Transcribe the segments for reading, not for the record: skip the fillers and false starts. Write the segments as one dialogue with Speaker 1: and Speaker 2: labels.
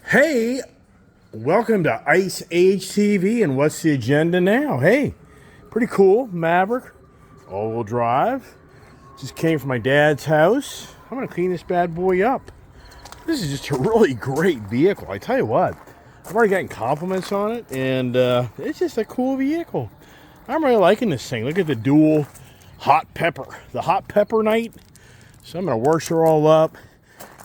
Speaker 1: Hey, welcome to Ice Age TV, and what's the agenda now? Hey, pretty cool, Maverick, all-wheel drive. Just came from my dad's house. I'm gonna clean this bad boy up. This is just a really great vehicle. I tell you what, I've already gotten compliments on it, and it's just a cool vehicle. I'm really liking this thing. Look at the dual hot pepper, the hot pepper night. So I'm gonna wash her all up.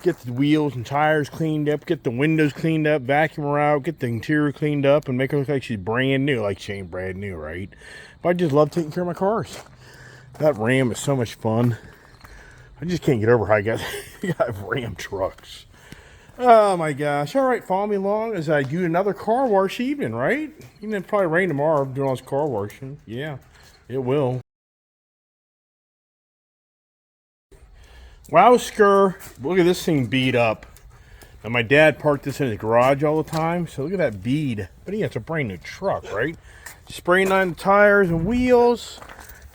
Speaker 1: Get the wheels and tires cleaned up, get the windows cleaned up, vacuum her out, get the interior cleaned up, and make her look like she's brand new, like she ain't brand new, right? But I just love taking care of my cars. That Ram is so much fun. I just can't get over how I got Ram trucks. Oh my gosh. All right, follow me along as I do another car wash evening, right? Even if it probably rain tomorrow, I'm doing all this car washing. Yeah, it will. Wowsker, look at this thing beat up. Now my dad parked this in his garage all the time, so look at that bead. But yeah, it's a brand new truck, right? Spraying on the tires and wheels.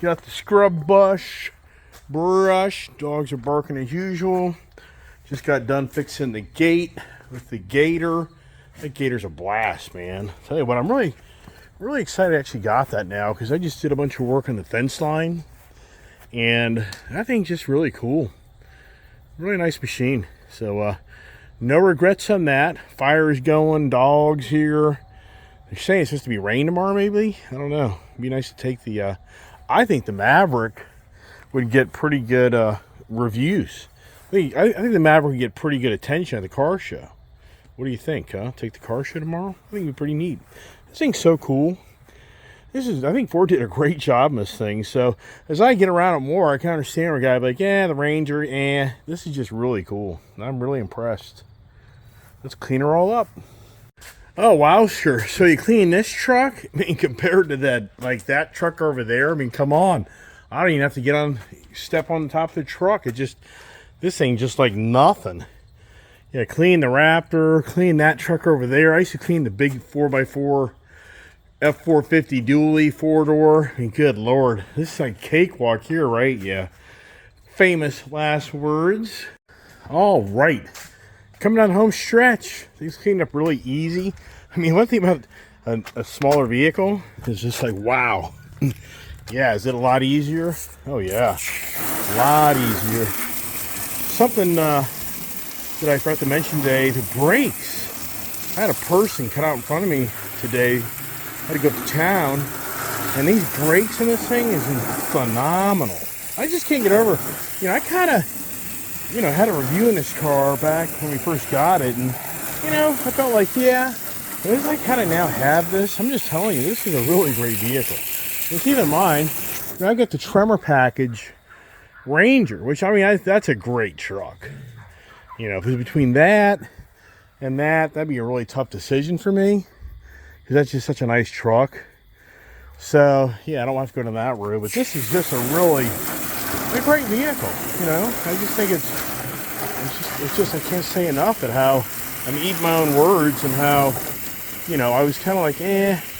Speaker 1: Got the scrub brush. Dogs are barking as usual. Just got done fixing the gate with the gator. That gator's a blast, man. I'll tell you what, I'm really excited I actually got that now, because I just did a bunch of work on the fence line. And that thing's just really cool. Really nice machine. So no regrets on that. Fire is going, dogs here. They're saying it's supposed to be rain tomorrow, maybe. I don't know. It'd be nice to take the I think the Maverick would get pretty good reviews. I think the Maverick would get pretty good attention at the car show. What do you think, huh? Take the car show tomorrow? I think it'd be pretty neat. This thing's so cool. I think Ford did a great job on this thing. So as I get around it more, I can understand where a guy be like, yeah, the Ranger, this is just really cool. I'm really impressed. Let's clean her all up. Oh, wow, sure. So you clean this truck? I mean, compared to that truck over there, I mean, come on. I don't even have to step on the top of the truck. This thing just like nothing. Yeah, clean the Raptor, clean that truck over there. I used to clean the big 4x4 F450 dually 4-door. I mean, good Lord. This is like cakewalk here, right? Yeah. Famous last words. All right. Coming down the home stretch. These cleaned up really easy. I mean, one thing about a smaller vehicle is just like, wow. Yeah, is it a lot easier? Oh, yeah. A lot easier. Something that I forgot to mention today, the brakes. I had a person cut out in front of me today. I had to go to town, and these brakes in this thing is phenomenal. I just can't get over. I kind of, had a review in this car back when we first got it, and I felt like, yeah, as I kind of now have this, I'm just telling you, this is a really great vehicle. And keep in mind, I got the Tremor package Ranger, which that's a great truck. If it was between that and that'd be a really tough decision for me. Because that's just such a nice truck. So, yeah, I don't have to go down that road. But this is just a great vehicle. I just think it's just I can't say enough at how I'm eating my own words and how, I was kind of like,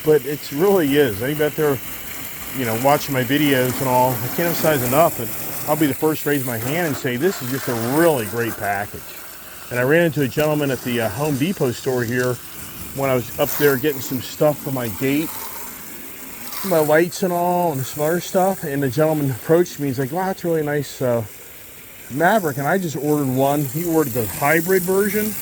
Speaker 1: but it really is. Anybody out there, watching my videos and all, I can't emphasize enough that I'll be the first to raise my hand and say this is just a really great package. And I ran into a gentleman at the Home Depot store here when I was up there getting some stuff for my gate, my lights and all, and some other stuff. And the gentleman approached me. He's like, wow, that's really nice Maverick. And I just ordered one. He ordered the hybrid version,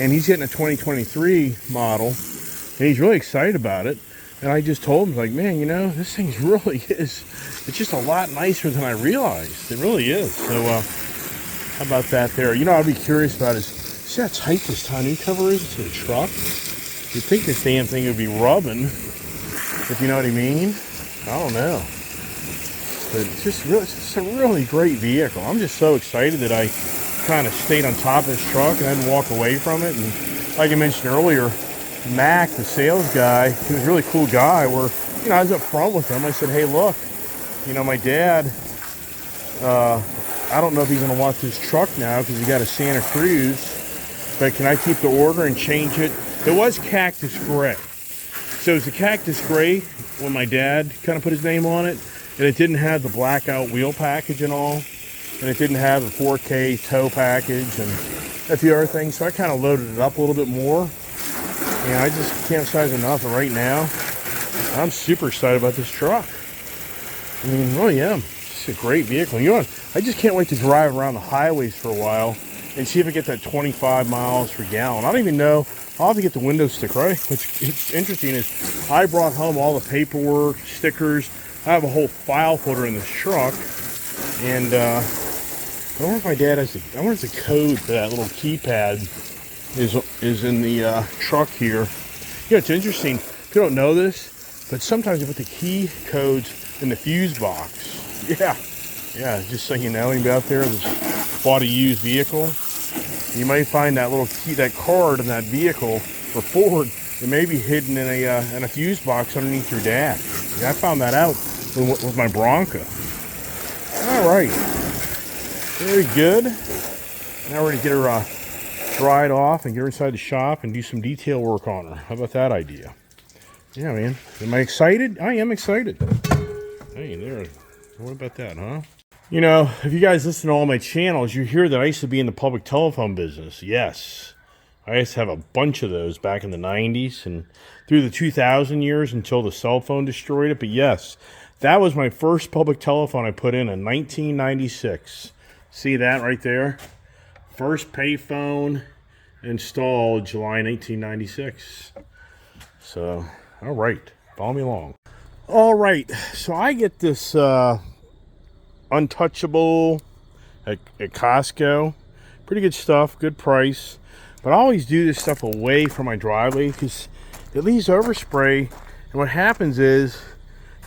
Speaker 1: and he's getting a 2023 model. And he's really excited about it. And I just told him, like, man, this thing really is. It's just a lot nicer than I realized. It really is. So how about that there? I'd be curious about is, see how tight this tonneau cover is to the truck? You'd think this damn thing would be rubbing, if you know what I mean. I don't know. But it's just a really great vehicle. I'm just so excited that I kind of stayed on top of this truck and I didn't walk away from it. And like I mentioned earlier, Mac, the sales guy, he was a really cool guy where, I was up front with him. I said, hey, look, my dad, I don't know if he's going to want this truck now because he got a Santa Cruz, but can I keep the order and change it? It was Cactus Gray. So it was the Cactus Gray when my dad kind of put his name on it, and it didn't have the blackout wheel package and all, and it didn't have the 4K tow package, and a few other things. So I kind of loaded it up a little bit more. And I just can't emphasize enough. And right now, I'm super excited about this truck. I mean, really am. It's a great vehicle. You know what? I just can't wait to drive around the highways for a while and see if I get that 25 miles per gallon. I don't even know. I'll have to get the window sticker. Right? What's interesting is I brought home all the paperwork, stickers. I have a whole file folder in this truck. And I wonder if my dad has I wonder if the code for that little keypad is in the truck here. Yeah, it's interesting. If you don't know this, but sometimes you put the key codes in the fuse box. Yeah, just so you know, anybody out there that's bought a used vehicle, you may find that little key, that card in that vehicle or Ford. It may be hidden in a fuse box underneath your dash. I found that out with my Bronco. All right, very good. Now we're gonna get her dried off and get her inside the shop and do some detail work on her. How about that idea? Yeah, man. Am I excited? I am excited. Hey, there. What about that, huh? You know, if you guys listen to all my channels, you hear that I used to be in the public telephone business. Yes. I used to have a bunch of those back in the 90s and through the 2000 years until the cell phone destroyed it. But yes, that was my first public telephone I put in 1996. See that right there? First payphone installed July 1996. So, all right. Follow me along. All right. So I get this Untouchable at Costco. Pretty good stuff, good price. But I always do this stuff away from my driveway because it leaves overspray. And what happens is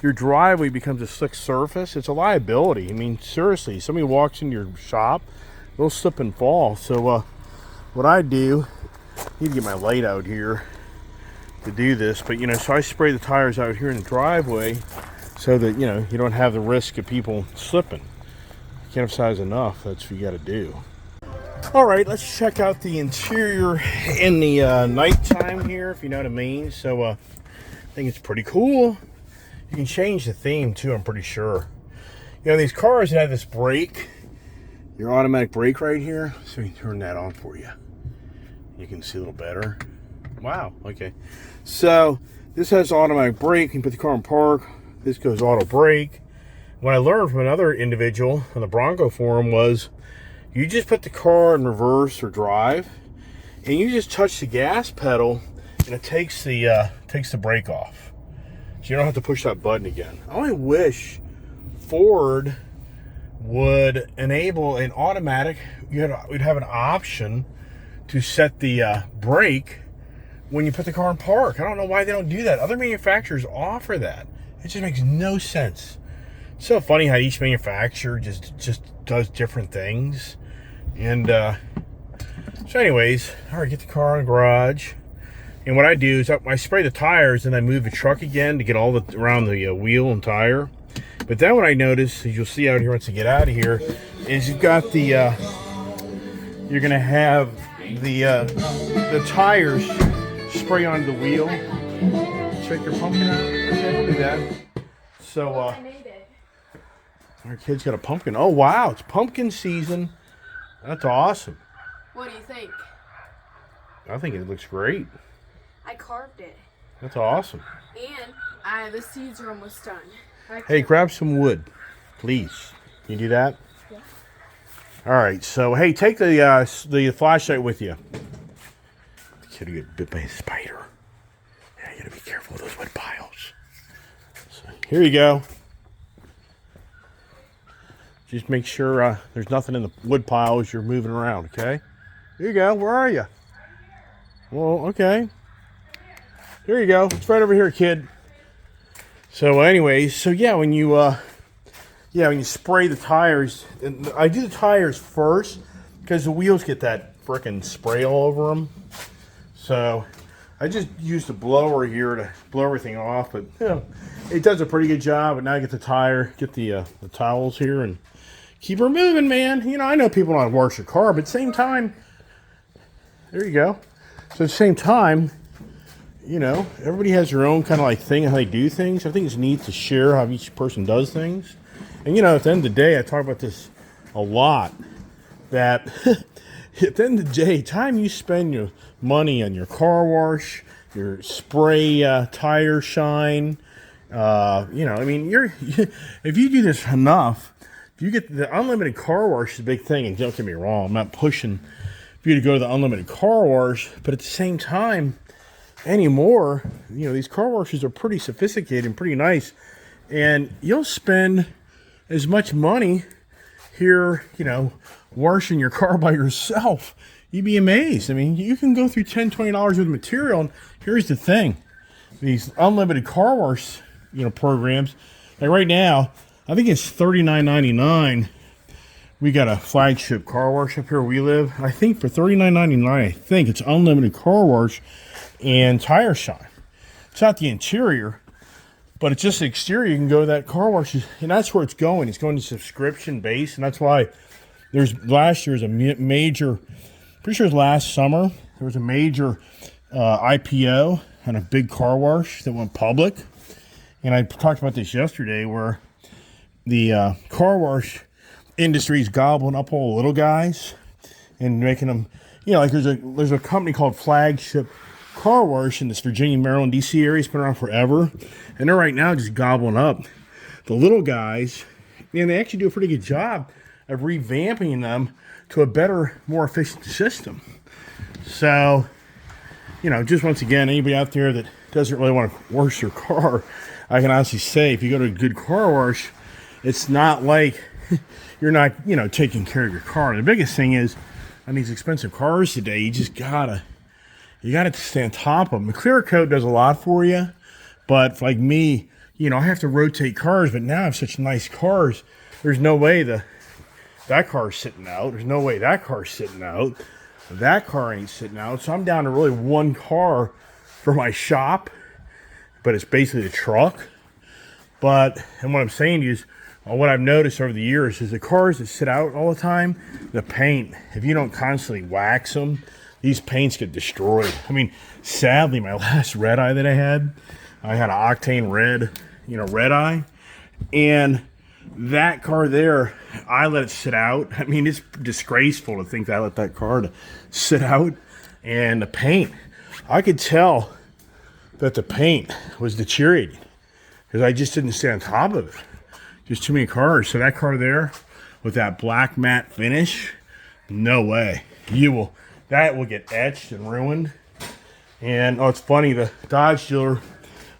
Speaker 1: your driveway becomes a slick surface. It's a liability. I mean, seriously, somebody walks in your shop, they'll slip and fall. So what I do, I need to get my light out here to do this. But, you know, so I spray the tires out here in the driveway so that, you know, you don't have the risk of people slipping. Can't emphasize enough, that's what you got to do. All right, let's check out the interior in the nighttime here, if you know what I mean. So I think it's pretty cool. You can change the theme too, I'm pretty sure. You know, these cars that have this brake, your automatic brake right here. So we can turn that on for you. You can see a little better. Wow, okay. So this has automatic brake. You can put the car in park. This goes auto brake. What I learned from another individual on the Bronco forum was you just put the car in reverse or drive and you just touch the gas pedal and it takes the brake off. So you don't have to push that button again. I only wish Ford would enable an automatic, we'd have an option to set the brake when you put the car in park. I don't know why they don't do that. Other manufacturers offer that. It just makes no sense. It's so funny how each manufacturer just does different things. And so anyways, all right, get the car in the garage. And what I do is I spray the tires and I move the truck again to get all the around the wheel and tire. But then what I notice, as you'll see out here once you get out of here, is you've got the you're gonna have the tires spray onto the wheel. Check your pumpkin out. Okay, we'll do that. So
Speaker 2: I made it.
Speaker 1: Our kid's got a pumpkin. Oh wow, it's pumpkin season. That's awesome.
Speaker 2: What do you think?
Speaker 1: I think it looks great.
Speaker 2: I carved it.
Speaker 1: That's awesome.
Speaker 2: And the seeds are almost done.
Speaker 1: Hey, grab some wood, please. Can you do that?
Speaker 2: Yeah.
Speaker 1: All right. So hey, take the flashlight with you. The kid will get bit by a spider. Yeah, you gotta be careful with those wood piles. So here you go. Just make sure there's nothing in the wood pile as you're moving around, okay? Here you go. Where are you? Well, okay. Here you go. It's right over here, kid. So anyways, so yeah, when you spray the tires, and I do the tires first because the wheels get that frickin' spray all over them. So I just use the blower here to blow everything off, but you know, it does a pretty good job. But now I get the towels here and keep her moving, man. You know, I know people don't wash your car, but at the same time, there you go. So at the same time, you know, everybody has their own kind of like thing how they do things. I think it's neat to share how each person does things. And you know, at the end of the day, I talk about this a lot. That at the end of the day, time you spend your money on your car wash, your spray tire shine, I mean, if you do this enough, if you get the unlimited car wash is a big thing. And don't get me wrong, I'm not pushing for you to go to the unlimited car wash, but at the same time, anymore, these car washes are pretty sophisticated and pretty nice, and you'll spend as much money here, washing your car by yourself. You'd be amazed. I mean, you can go through $10, $20 worth of material, and here's the thing. These unlimited car wash, programs, like right now, I think it's $39.99. We got a flagship car wash up here where we live. I think for $39.99, I think it's unlimited car wash and tire shine. It's not the interior, but it's just the exterior. You can go to that car wash, and that's where it's going. It's going to subscription base, and that's why last year was a major, pretty sure it was last summer, there was a major IPO and a big car wash that went public. And I talked about this yesterday, where the car wash industry is gobbling up all the little guys and making them, like there's a company called Flagship Car Wash in this Virginia, Maryland, DC area. It's been around forever, and they're right now just gobbling up the little guys, and they actually do a pretty good job of revamping them to a better, more efficient system. So, just once again, anybody out there that doesn't really want to wash your car, I can honestly say, if you go to a good car wash, it's not like you're not, taking care of your car. The biggest thing is, on these expensive cars today, you just gotta stay on top of them. The clear coat does a lot for you, but like me, I have to rotate cars, but now I have such nice cars, there's no way that car's sitting out. There's no way that car's sitting out. That car ain't sitting out. So I'm down to really one car for my shop, but it's basically a truck. And what I'm saying to you is, what I've noticed over the years is the cars that sit out all the time, the paint, if you don't constantly wax them, these paints get destroyed. I mean, sadly, my last red eye that I had an octane red, red eye. And that car there, I let it sit out. I mean, it's disgraceful to think that I let that car to sit out. And the paint, I could tell that the paint was deteriorating because I just didn't stay on top of it. Just too many cars. So that car there with that black matte finish, no way. That will get etched and ruined. And it's funny, the Dodge dealer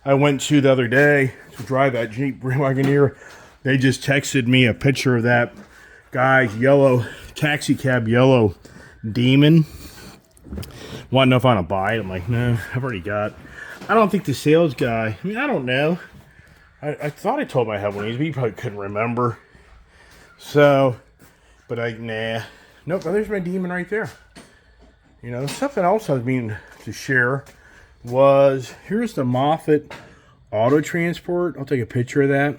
Speaker 1: I went to the other day to drive that Jeep Wagoneer, they just texted me a picture of that guy's yellow taxi cab, yellow Demon. Want to know if I want to buy it? I'm like, no, I've already got. I don't think the sales guy, I don't know. I thought I told him I had one of these, but he probably couldn't remember. So, but nah. Nope, there's my Demon right there. Something else I was meaning to share was, here's the Moffett Auto Transport. I'll take a picture of that.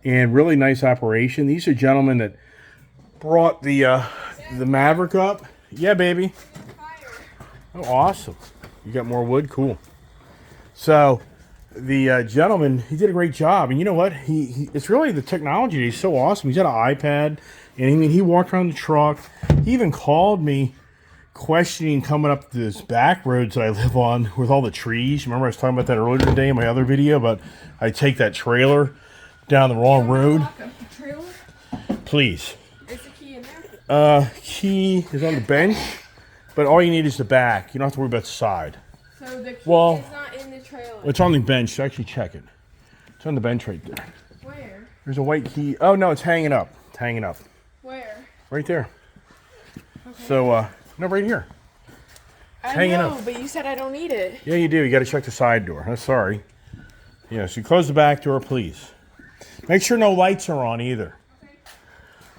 Speaker 1: And really nice operation. These are gentlemen that brought the Maverick up. Yeah, baby. Oh, awesome. You got more wood? Cool. So, the gentleman, he did a great job. And you know what? It's really the technology. He's so awesome. He's got an iPad. And he walked around the truck. He even called me questioning coming up this back roads that I live on with all the trees. Remember I was talking about that earlier today in my other video about I take that trailer down the wrong road.
Speaker 2: Lock up the trailer?
Speaker 1: Please.
Speaker 2: Is the key in there?
Speaker 1: Key is on the bench, but all you need is the back. You don't have to worry about the side.
Speaker 2: So the key is not in the trailer.
Speaker 1: It's on the bench, so actually check it. It's on the bench right there.
Speaker 2: Where?
Speaker 1: There's a white key. Oh no, it's hanging up. It's hanging up.
Speaker 2: Where?
Speaker 1: Right there.
Speaker 2: Okay.
Speaker 1: So, no, right here.
Speaker 2: I
Speaker 1: hanging
Speaker 2: know,
Speaker 1: up.
Speaker 2: but you said I don't need it.
Speaker 1: Yeah, you do. You got to check the side door. I'm sorry. Yeah, so you close the back door, please. Make sure no lights are on either.
Speaker 2: Okay.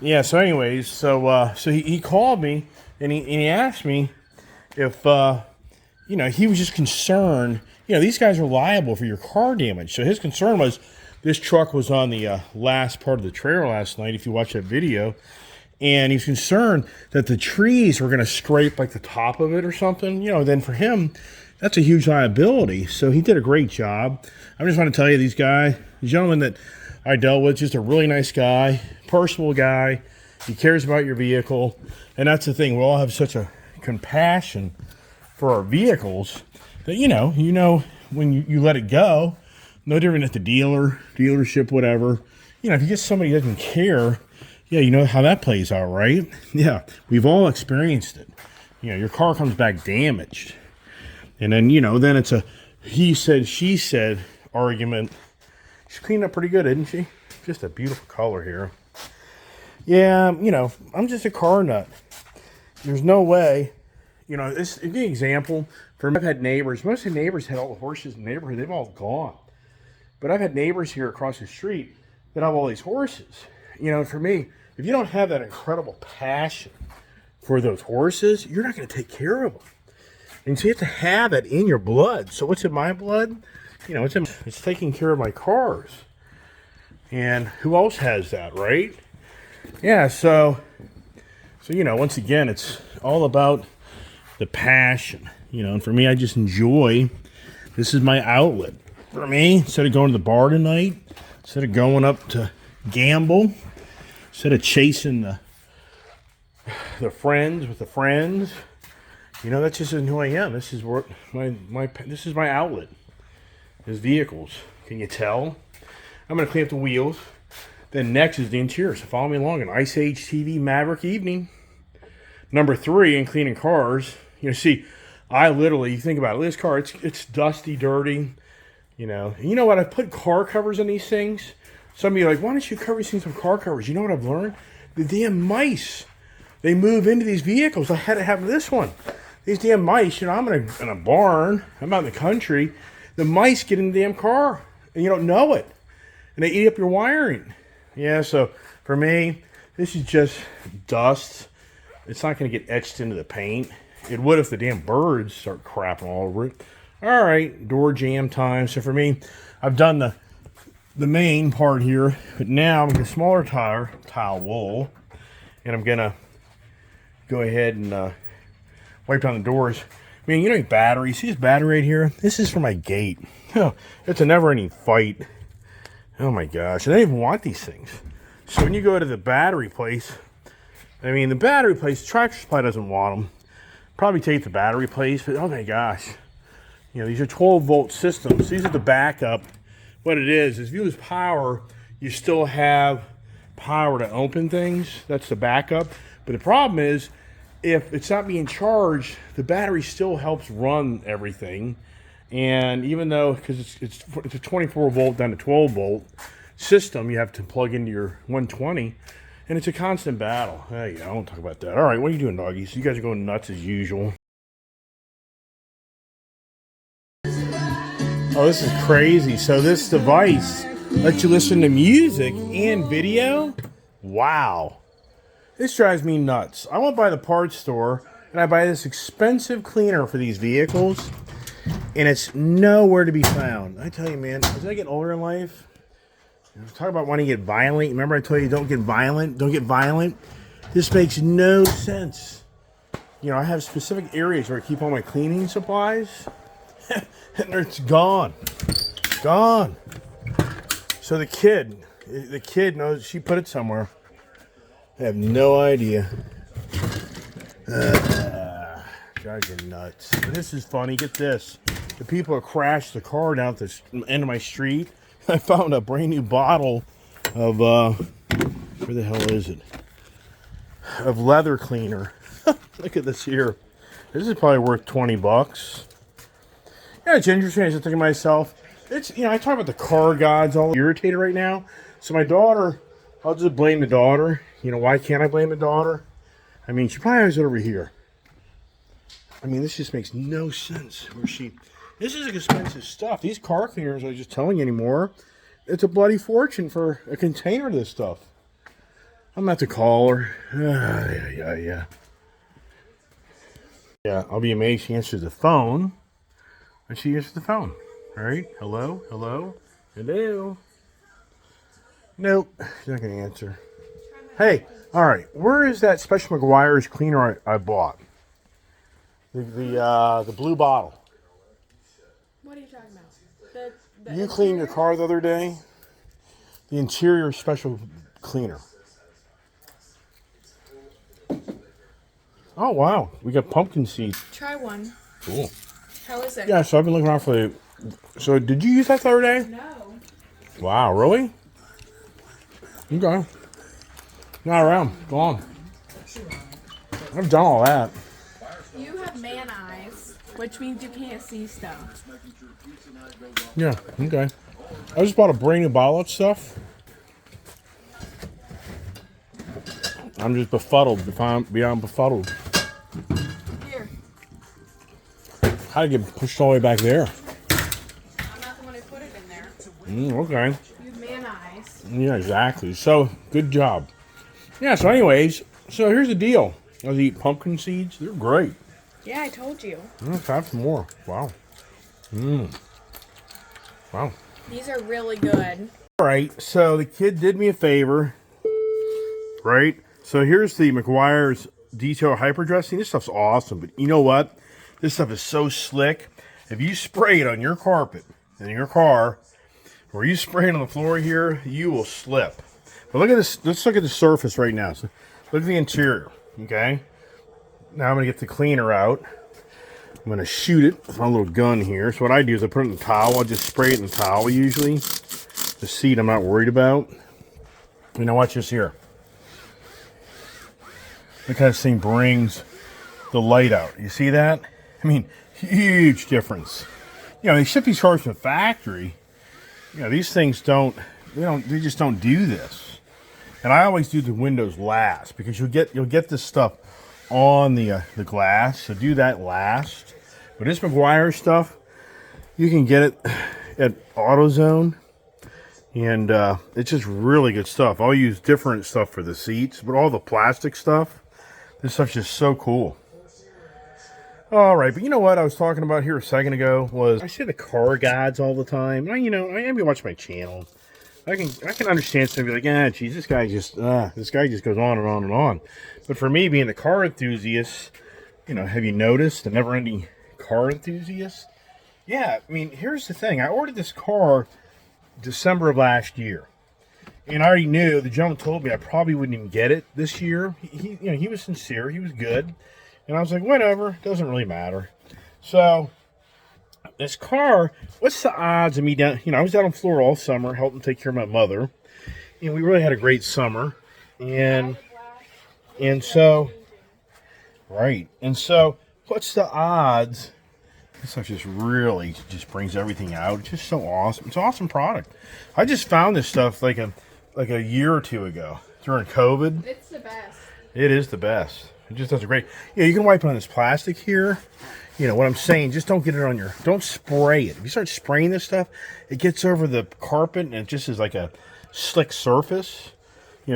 Speaker 1: Yeah, so anyways, so he called me and he asked me if, he was just concerned. These guys are liable for your car damage. So his concern was this truck was on the last part of the trailer last night, if you watch that video. And he's concerned that the trees were going to scrape like the top of it or something. Then for him, that's a huge liability. So he did a great job. I just want to tell you, the gentleman that I dealt with, just a really nice guy, personal guy. He cares about your vehicle. And that's the thing. We all have such a compassion for our vehicles that, you know, when you let it go, no different at the dealership, whatever. You know, if you get somebody who doesn't care, yeah, you know how that plays out, right? Yeah, we've all experienced it. You know, your car comes back damaged. And then, you know, then it's a he said, she said argument. She's cleaned up pretty good, isn't she? Just a beautiful color here. Yeah, you know, I'm just a car nut. There's no way. You know, this is an example. I've had neighbors. Most of the neighbors had all the horses in the neighborhood. They've all gone. But I've had neighbors here across the street that have all these horses. You know, for me, if you don't have that incredible passion for those horses, you're not going to take care of them. And so you have to have it in your blood. So what's in my blood? You know, it's taking care of my cars. And who else has that, right? Yeah, so you know, once again, it's all about the passion. You know, and for me, I just enjoy, this is my outlet. For me, instead of going to the bar tonight, instead of going up to gamble, instead of chasing the friends with the friends, you know, that's just who I am. This is what this is my outlet. Is vehicles. Can you tell? I'm gonna clean up the wheels. Then next is the interior. So follow me along. An Ice Age TV Maverick evening. Number 3 in cleaning cars. You know, see, I literally, you think about it, this car, it's dusty, dirty. You know, and you know what? I put car covers on these things. Some of you are like, why don't you cover these things with car covers? You know what I've learned? The damn mice, they move into these vehicles. I had it happen to this one. These damn mice, you know, I'm in a barn. I'm out in the country. The mice get in the damn car, and you don't know it. And they eat up your wiring. Yeah, so for me, this is just dust. It's not going to get etched into the paint. It would if the damn birds start crapping all over it. All right, door jam time. So for me, I've done the main part here, but now I'm going to smaller tile wool, and I'm going to go ahead and wipe down the doors. I mean, you know, battery. See this battery right here? This is for my gate. Oh, it's a never-ending fight. Oh my gosh, I don't even want these things. So when you go to the battery place, I mean, the battery place, Tractor Supply doesn't want them. Probably take the battery place, but oh my gosh. You know, these are 12-volt systems. These are the backup. What it is if you lose power, you still have power to open things. That's the backup. But the problem is, if it's not being charged, the battery still helps run everything. And even though, because it's a 24-volt down to 12-volt system, you have to plug into your 120, and it's a constant battle. Hey, I won't talk about that. All right, what are you doing, doggies? You guys are going nuts as usual. Oh, this is crazy. So this device lets you listen to music and video? Wow. This drives me nuts. I went by the parts store, and I buy this expensive cleaner for these vehicles, and it's nowhere to be found. I tell you, man, as I get older in life, talk about wanting to get violent. Remember I told you don't get violent? Don't get violent? This makes no sense. You know, I have specific areas where I keep all my cleaning supplies, and it's gone. Gone. So the kid knows she put it somewhere. I have no idea. Drives you nuts. But this is funny. Get this. The people who crashed the car down at the end of my street, I found a brand new bottle of, where the hell is it? Of leather cleaner. Look at this here. This is probably worth $20. Yeah, it's interesting. I was thinking to myself, it's, you know, I talk about the car gods all irritated right now. So my daughter, I'll just blame the daughter. You know, why can't I blame the daughter? I mean, she probably has it over here. I mean, this just makes no sense. This is expensive stuff. These car cleaners, I'm just telling you anymore, it's a bloody fortune for a container of this stuff. I'm going to have to call her. Yeah, I'll be amazed she answers the phone. And she answers the phone. All right. Hello? Hello? Hello? Nope. She's not going to answer. Hey, all right. Where is that Special Mcguire's cleaner I bought? The blue bottle.
Speaker 2: What are you talking about? The
Speaker 1: You cleaned your car the other day? The interior special cleaner. Oh, wow. We got pumpkin seeds.
Speaker 2: Try one.
Speaker 1: Cool.
Speaker 2: How is it?
Speaker 1: Yeah, so I've been looking around for the... So, did you use that the other day?
Speaker 2: No.
Speaker 1: Wow, really? Okay. Not around. Gone. I've done all that.
Speaker 2: You have man eyes, which means you can't see stuff.
Speaker 1: Yeah, okay. I just bought a brand new bottle of stuff. I'm just befuddled, beyond befuddled.
Speaker 2: Here.
Speaker 1: How did it get pushed all the way back there?
Speaker 2: I'm not the one who put it in there.
Speaker 1: Okay.
Speaker 2: You have man eyes.
Speaker 1: Yeah, exactly. So, good job. Yeah, so anyways, so here's the deal. I was eating pumpkin seeds. They're great.
Speaker 2: Yeah, I told you.
Speaker 1: Let's have some more. Wow. Wow.
Speaker 2: These are really good.
Speaker 1: All right, so the kid did me a favor, right? So here's the Mcguire's detail hyperdressing. This stuff's awesome, but you know what? This stuff is so slick. If you spray it on your carpet in your car, or you spray it on the floor here, you will slip. But look at this. Let's look at the surface right now. So look at the interior, okay? Now I'm going to get the cleaner out. I'm going to shoot it with my little gun here. So what I do is I put it in the towel. I just spray it in the towel usually. The seed I'm not worried about. You know, watch this here. Look how this thing brings the light out. You see that? I mean, huge difference. You know, they ship these cars from the factory. You know, these things they just don't do this. And I always do the windows last because you'll get this stuff on the glass. So do that last. But this Mcguire stuff, you can get it at AutoZone. And it's just really good stuff. I'll use different stuff for the seats, but all the plastic stuff, this stuff's just so cool. All right, but you know what I was talking about here a second ago was I say the car guides all the time. I watch my channel. I can understand somebody like, geez, this guy just goes on and on and on. But for me, being the car enthusiast, you know, have you noticed the never-ending car enthusiast? Yeah, I mean, here's the thing. I ordered this car December of last year, and I already knew, the gentleman told me I probably wouldn't even get it this year. He was sincere, he was good, and I was like, whatever, doesn't really matter. So this car, what's the odds of me down? I was out on Florida all summer helping take care of my mother, and we really had a great summer, and so what's the odds? This stuff just really brings everything out. It's just so awesome. It's an awesome product. I just found this stuff like a year or two ago during COVID.
Speaker 2: It's the best.
Speaker 1: It is the best. It just does a great. Yeah, you can wipe it on this plastic here. You know what I'm saying? Just don't get it on don't spray it. If you start spraying this stuff, it gets over the carpet and it just is like a slick surface.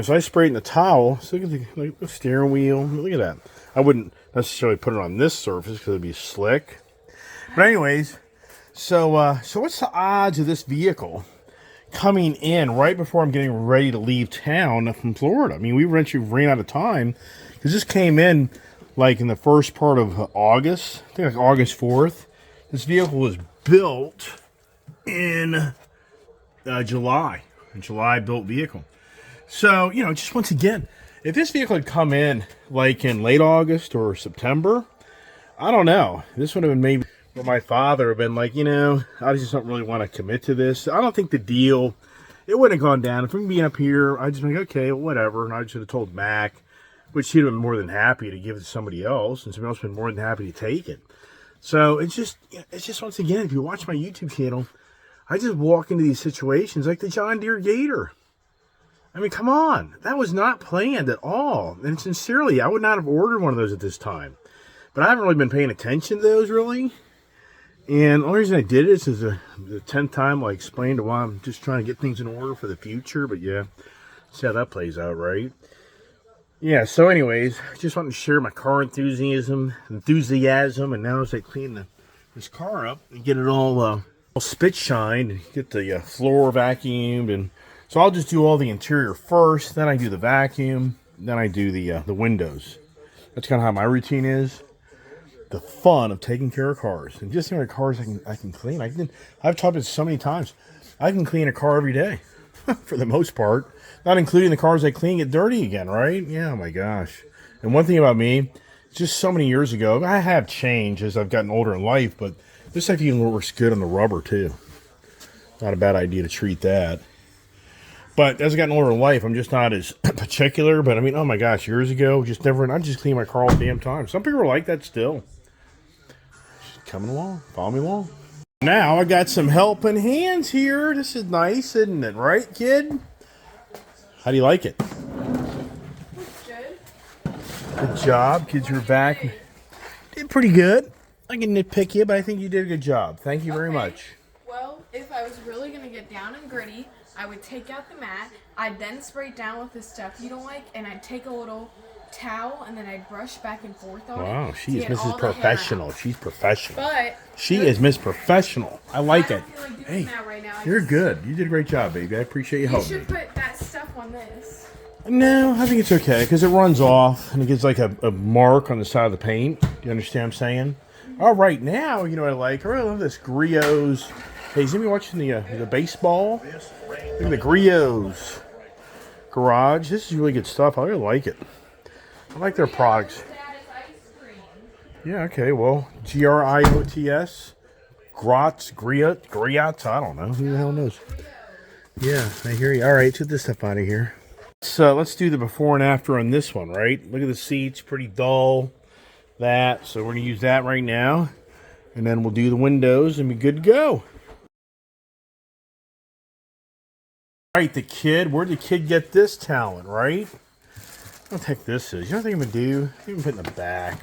Speaker 1: So I sprayed it in the towel. So look at the steering wheel. Look at that. I wouldn't necessarily put it on this surface because it'd be slick. But anyways, so what's the odds of this vehicle coming in right before I'm getting ready to leave town from Florida? I mean, we eventually ran out of time because this came in like in the first part of August. I think like August 4th. This vehicle was built in July. A July built vehicle. So, just once again, if this vehicle had come in like in late August or September, I don't know. This would have been maybe... Well, my father had been like, I just don't really want to commit to this. I don't think the deal, it wouldn't have gone down. If I'm being up here, I'd just be like, okay, well, whatever. And I should have told Mac, which he'd have been more than happy to give it to somebody else, and somebody else would have been more than happy to take it. So it's just once again, if you watch my YouTube channel, I just walk into these situations like the John Deere Gator. I mean, come on. That was not planned at all. And sincerely, I would not have ordered one of those at this time. But I haven't really been paying attention to those, really. And the only reason I did it is the 10th time I explained why I'm just trying to get things in order for the future. But yeah, see how that plays out, right? Yeah, so anyways, I just wanted to share my car enthusiasm. And now as I clean this car up and get it all spit shined and get the floor vacuumed. And so I'll just do all the interior first. Then I do the vacuum. Then I do the windows. That's kind of how my routine is. The fun of taking care of cars, and just the amount of cars I can clean. I've talked about it so many times. I can clean a car every day, for the most part. Not including the cars I clean get dirty again, right? Yeah, oh my gosh. And one thing about me just so many years ago. I have changed as I've gotten older in life, but this stuff even works good on the rubber too. Not a bad idea to treat that. But as I've gotten older in life, I'm just not as particular. But I mean, oh my gosh, years ago, just never. I just clean my car all the damn time. Some people are like that still. Just coming along, follow me along. Now I got some helping hands here. This is nice, isn't it? Right, kid? How do you like it?
Speaker 2: Good.
Speaker 1: Good job. Kids are back. Did pretty good. I can nitpick you, but I think you did a good job. Thank you very much.
Speaker 2: Well, if I was really going to get down and gritty, I would take out the mat. I'd then spray it down with the stuff you don't like, and I'd take a little towel, and then I'd brush back and forth on it.
Speaker 1: Wow, she is
Speaker 2: get all
Speaker 1: Mrs.
Speaker 2: the hair
Speaker 1: Professional.
Speaker 2: out.
Speaker 1: She's professional.
Speaker 2: But
Speaker 1: She is Miss Professional. I like
Speaker 2: I
Speaker 1: it.
Speaker 2: don't feel like doing
Speaker 1: Hey,
Speaker 2: that right now.
Speaker 1: you're good. You did a great job, baby. I appreciate you
Speaker 2: You
Speaker 1: helping
Speaker 2: should
Speaker 1: me.
Speaker 2: put that stuff on this.
Speaker 1: No, I think it's okay because it runs off and it gets like a mark on the side of the paint. You understand what I'm saying? All right, now you know what I like. I really love this Griots. Hey, is anybody watching the baseball? Look at the Griots garage. This is really good stuff. I really like it. I like their products. Yeah, okay, well, Griots. Griots, I don't know. Who the hell knows? Yeah, I hear you. All right, get this stuff out of here. So let's do the before and after on this one, right? Look at the seats, pretty dull. That, so we're going to use that right now. And then we'll do the windows and be good to go. All right, the kid. Where'd the kid get this talent, right? I don't think this is. You know what I'm going to do? I'm going to put it in the back.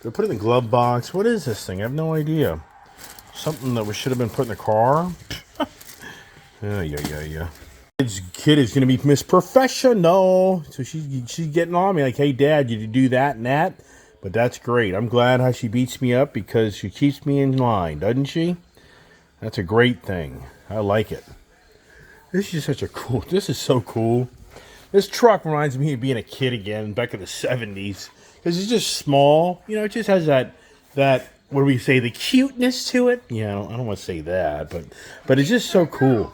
Speaker 1: Do I put it in the glove box? What is this thing? I have no idea. Something that we should have been put in the car. Yeah. Kid is going to be Miss Professional. So she's getting on me like, hey, Dad, you do that and that. But that's great. I'm glad how she beats me up because she keeps me in line, doesn't she? That's a great thing. I like it. This is just such a cool. This is so cool. This truck reminds me of being a kid again, back in the 70s. Because it's just small. You know, it just has that what do we say, the cuteness to it? Yeah, I don't want to say that, but it's just so cool.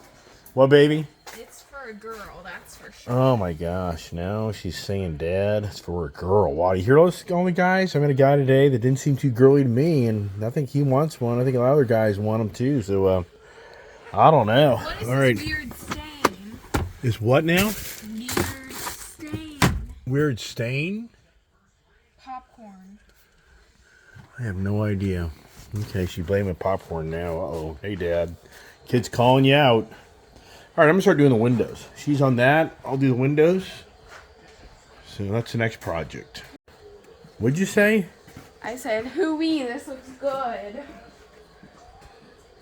Speaker 1: What, baby?
Speaker 2: It's for a girl, that's for sure.
Speaker 1: Oh my gosh, now she's saying Dad, it's for a girl. Wow, you hear those only guys? I met a guy today that didn't seem too girly to me, and I think he wants one. I think a lot of other guys want them too, so I don't know.
Speaker 2: What is
Speaker 1: all right.
Speaker 2: this weird stain?
Speaker 1: Is what now?
Speaker 2: Weird stain.
Speaker 1: Weird stain?
Speaker 2: Popcorn.
Speaker 1: I have no idea. Okay, she's blaming popcorn now. Uh-oh. Hey, Dad. Kid's calling you out. All right, I'm going to start doing the windows. She's on that. I'll do the windows. So that's the next project. What'd you say?
Speaker 2: I said, hooey, this looks good.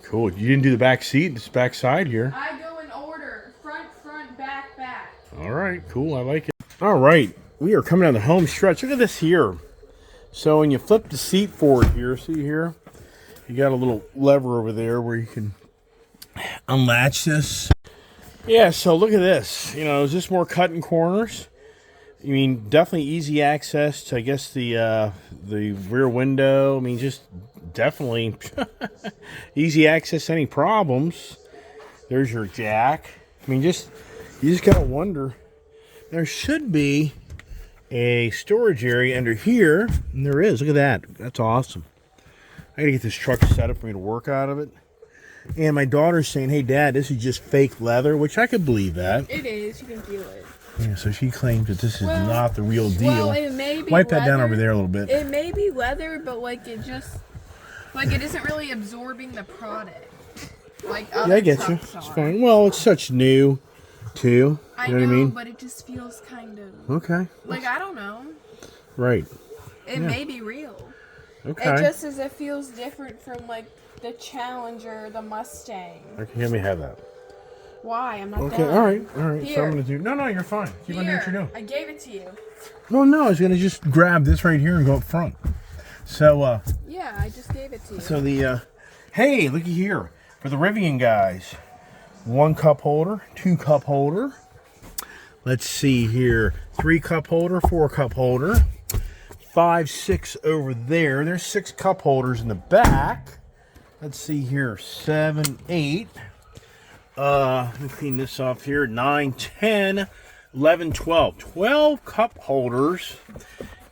Speaker 1: Cool. You didn't do the back seat. This back side here.
Speaker 2: I go in order. Front, back.
Speaker 1: All right, cool. I like it. All right, we are coming down the home stretch. Look at this here. So when you flip the seat forward here, see here? You got a little lever over there where you can unlatch this. Yeah, so look at this. You know, is this more cutting corners? I mean, definitely easy access to, I guess, the rear window. I mean, just definitely easy access to any problems. There's your jack. I mean, you just gotta wonder. There should be a storage area under here, and there is. Look at that. That's awesome. I gotta get this truck set up for me to work out of it. And my daughter's saying, hey, Dad, this is just fake leather, which I could believe that.
Speaker 2: It is. You can feel it.
Speaker 1: Yeah, so she claims that this is not the real deal.
Speaker 2: Well, it may be
Speaker 1: Wipe that
Speaker 2: leather.
Speaker 1: down over there a little bit.
Speaker 2: It may be leather, but like it isn't really absorbing the product. Like other
Speaker 1: Yeah, I get you.
Speaker 2: trucks
Speaker 1: It's
Speaker 2: are.
Speaker 1: fine. Well, it's such new, too. You know what I mean?
Speaker 2: But it just feels kind of
Speaker 1: Okay.
Speaker 2: like I don't know.
Speaker 1: Right.
Speaker 2: It may be real.
Speaker 1: Okay.
Speaker 2: It just as it feels different from like the Challenger, the Mustang.
Speaker 1: Okay, let me have that.
Speaker 2: Why? I'm not
Speaker 1: Okay,
Speaker 2: done.
Speaker 1: all right. So I'm
Speaker 2: Here.
Speaker 1: going to do... No, you're fine. Keep on doing what you're doing.
Speaker 2: I gave it to you.
Speaker 1: Well, no, I was going to just grab this right here and go up front. So,
Speaker 2: Yeah, I just gave it to you.
Speaker 1: So the, hey, looky here. For the Rivian guys, 1 cup holder, 2 cup holder. Let's see here. 3 cup holder, 4 cup holder. 5, 6 over there. There's 6 cup holders in the back. Let's see here. 7, 8. Let me clean this off here. 9, 10, 11, 12. 12 cup holders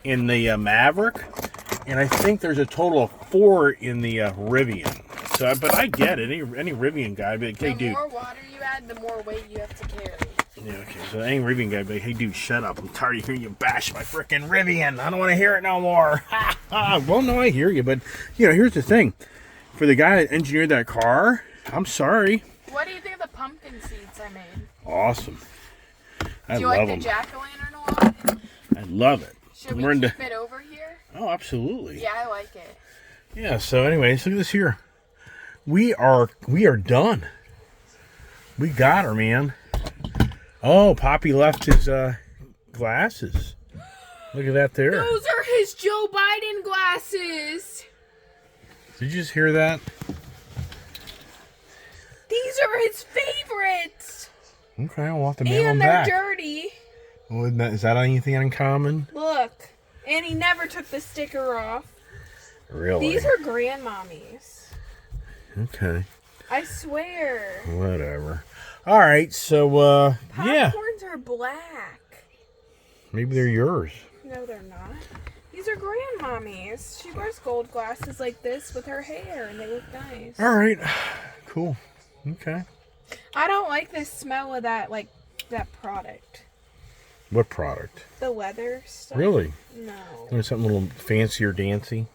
Speaker 1: in the Maverick, and I think there's a total of 4 in the Rivian. So, but I get it. Any Rivian guy, but hey, dude.
Speaker 2: The more water you add, the more weight you have to carry.
Speaker 1: Yeah, okay. So any Rivian guy, but hey, dude, shut up. I'm tired of hearing you bash my freaking Rivian. I don't want to hear it no more. Well, no, I hear you, but you know, here's the thing. For the guy that engineered that car, I'm sorry.
Speaker 2: What do you think of the pumpkin seeds I made?
Speaker 1: Awesome. I
Speaker 2: do you
Speaker 1: love
Speaker 2: like
Speaker 1: them.
Speaker 2: the jack-o'-lantern a lot?
Speaker 1: I love it.
Speaker 2: Should we keep it over here?
Speaker 1: Oh, absolutely.
Speaker 2: Yeah, I like it.
Speaker 1: Yeah. So, anyways, look at this here. We are done. We got her, man. Oh, Poppy left his glasses. Look at that there.
Speaker 2: Those are his Joe Biden glasses.
Speaker 1: Did you just hear that?
Speaker 2: These are his favorites.
Speaker 1: Okay, we'll have to mail them
Speaker 2: And
Speaker 1: back.
Speaker 2: they're dirty.
Speaker 1: Well, is that anything uncommon?
Speaker 2: Look. And he never took the sticker off.
Speaker 1: Really?
Speaker 2: These are grandmommy's.
Speaker 1: Okay.
Speaker 2: I swear.
Speaker 1: Whatever. All right, so, yeah.
Speaker 2: Popcorns are black.
Speaker 1: Maybe they're yours.
Speaker 2: No, they're not. These are grandmommy's. She wears gold glasses like this with her hair, and they look nice.
Speaker 1: All right. Cool. Okay.
Speaker 2: I don't like the smell of that, like, that product.
Speaker 1: What product?
Speaker 2: The leather stuff.
Speaker 1: Really?
Speaker 2: No.
Speaker 1: Want something a little fancier dancy?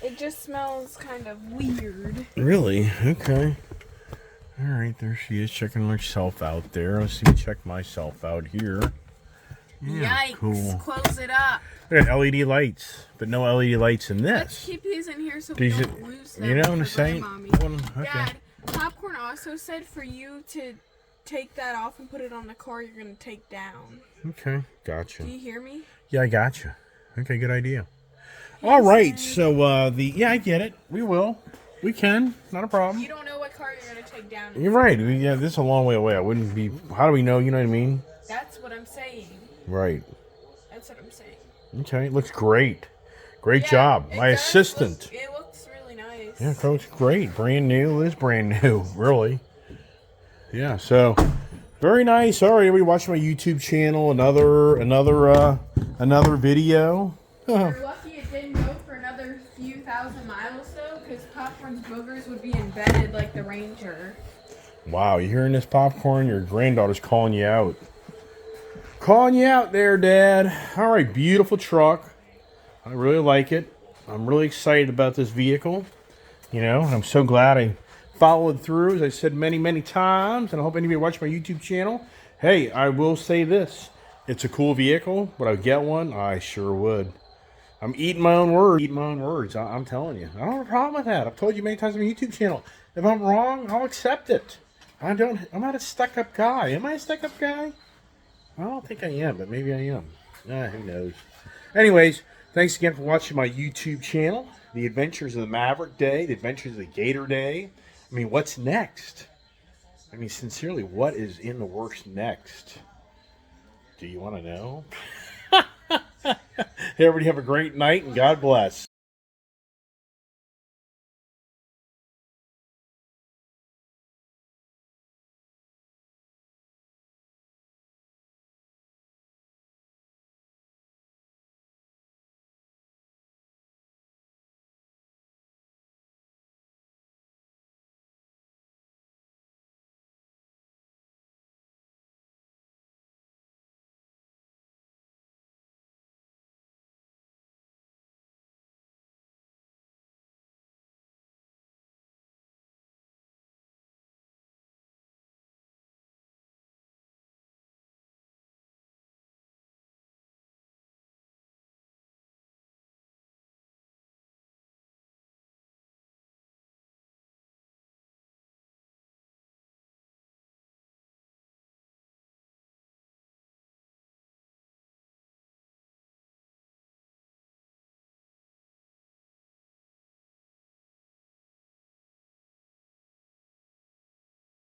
Speaker 2: It just smells kind of weird.
Speaker 1: Really? Okay. All right, there she is checking herself out there. Let's see me check myself out here. Yeah,
Speaker 2: Yikes.
Speaker 1: cool.
Speaker 2: Close it up.
Speaker 1: Look at LED lights, but no LED lights in
Speaker 2: Let's
Speaker 1: this.
Speaker 2: keep these in here so we
Speaker 1: These
Speaker 2: don't
Speaker 1: are-
Speaker 2: lose them.
Speaker 1: You know what I'm
Speaker 2: for
Speaker 1: saying?
Speaker 2: grandmommy.
Speaker 1: Okay.
Speaker 2: Dad, Popcorn also said for you to take that off and put it on the car you're going to take down.
Speaker 1: Okay, gotcha.
Speaker 2: Do you hear me?
Speaker 1: Yeah, I gotcha. Okay, good idea. All right, so yeah, I get it. We will. We can. Not a problem.
Speaker 2: You don't know what car you're going to take down.
Speaker 1: You're right. Yeah, this is a long way away. I wouldn't be. How do we know? You know what I mean?
Speaker 2: That's what I'm saying.
Speaker 1: Right.
Speaker 2: That's what I'm saying.
Speaker 1: Okay, it looks great. Great
Speaker 2: Yeah,
Speaker 1: job.
Speaker 2: it
Speaker 1: My
Speaker 2: does
Speaker 1: assistant.
Speaker 2: It looks really nice.
Speaker 1: Yeah, Coach, great. Brand new. It is brand new, really. Yeah, so very nice. All right, everybody watching my YouTube channel. Another video.
Speaker 2: You're lucky it didn't go for another few thousand miles, though, because Popcorn's boogers would be embedded like the Ranger.
Speaker 1: Wow, you hearing this, Popcorn? Your granddaughter's calling you out. Calling you out there, Dad. All right, beautiful truck. I really like it. I'm really excited about this vehicle. You know, and I'm so glad I followed through, as I said many, many times. And I hope anybody watching my YouTube channel. Hey, I will say this. It's a cool vehicle. Would I get one? I sure would. I'm eating my own words. Eating my own words. I'm telling you. I don't have a problem with that. I've told you many times on my YouTube channel. If I'm wrong, I'll accept it. I'm not a stuck-up guy. Am I a stuck-up guy? I don't think I am, but maybe I am. Who knows? Anyways, thanks again for watching my YouTube channel. The Adventures of the Maverick Day, the Adventures of the Gator Day. I mean, what's next? I mean, sincerely, what is in the works next? Do you want to know? Hey, everybody have a great night, and God bless.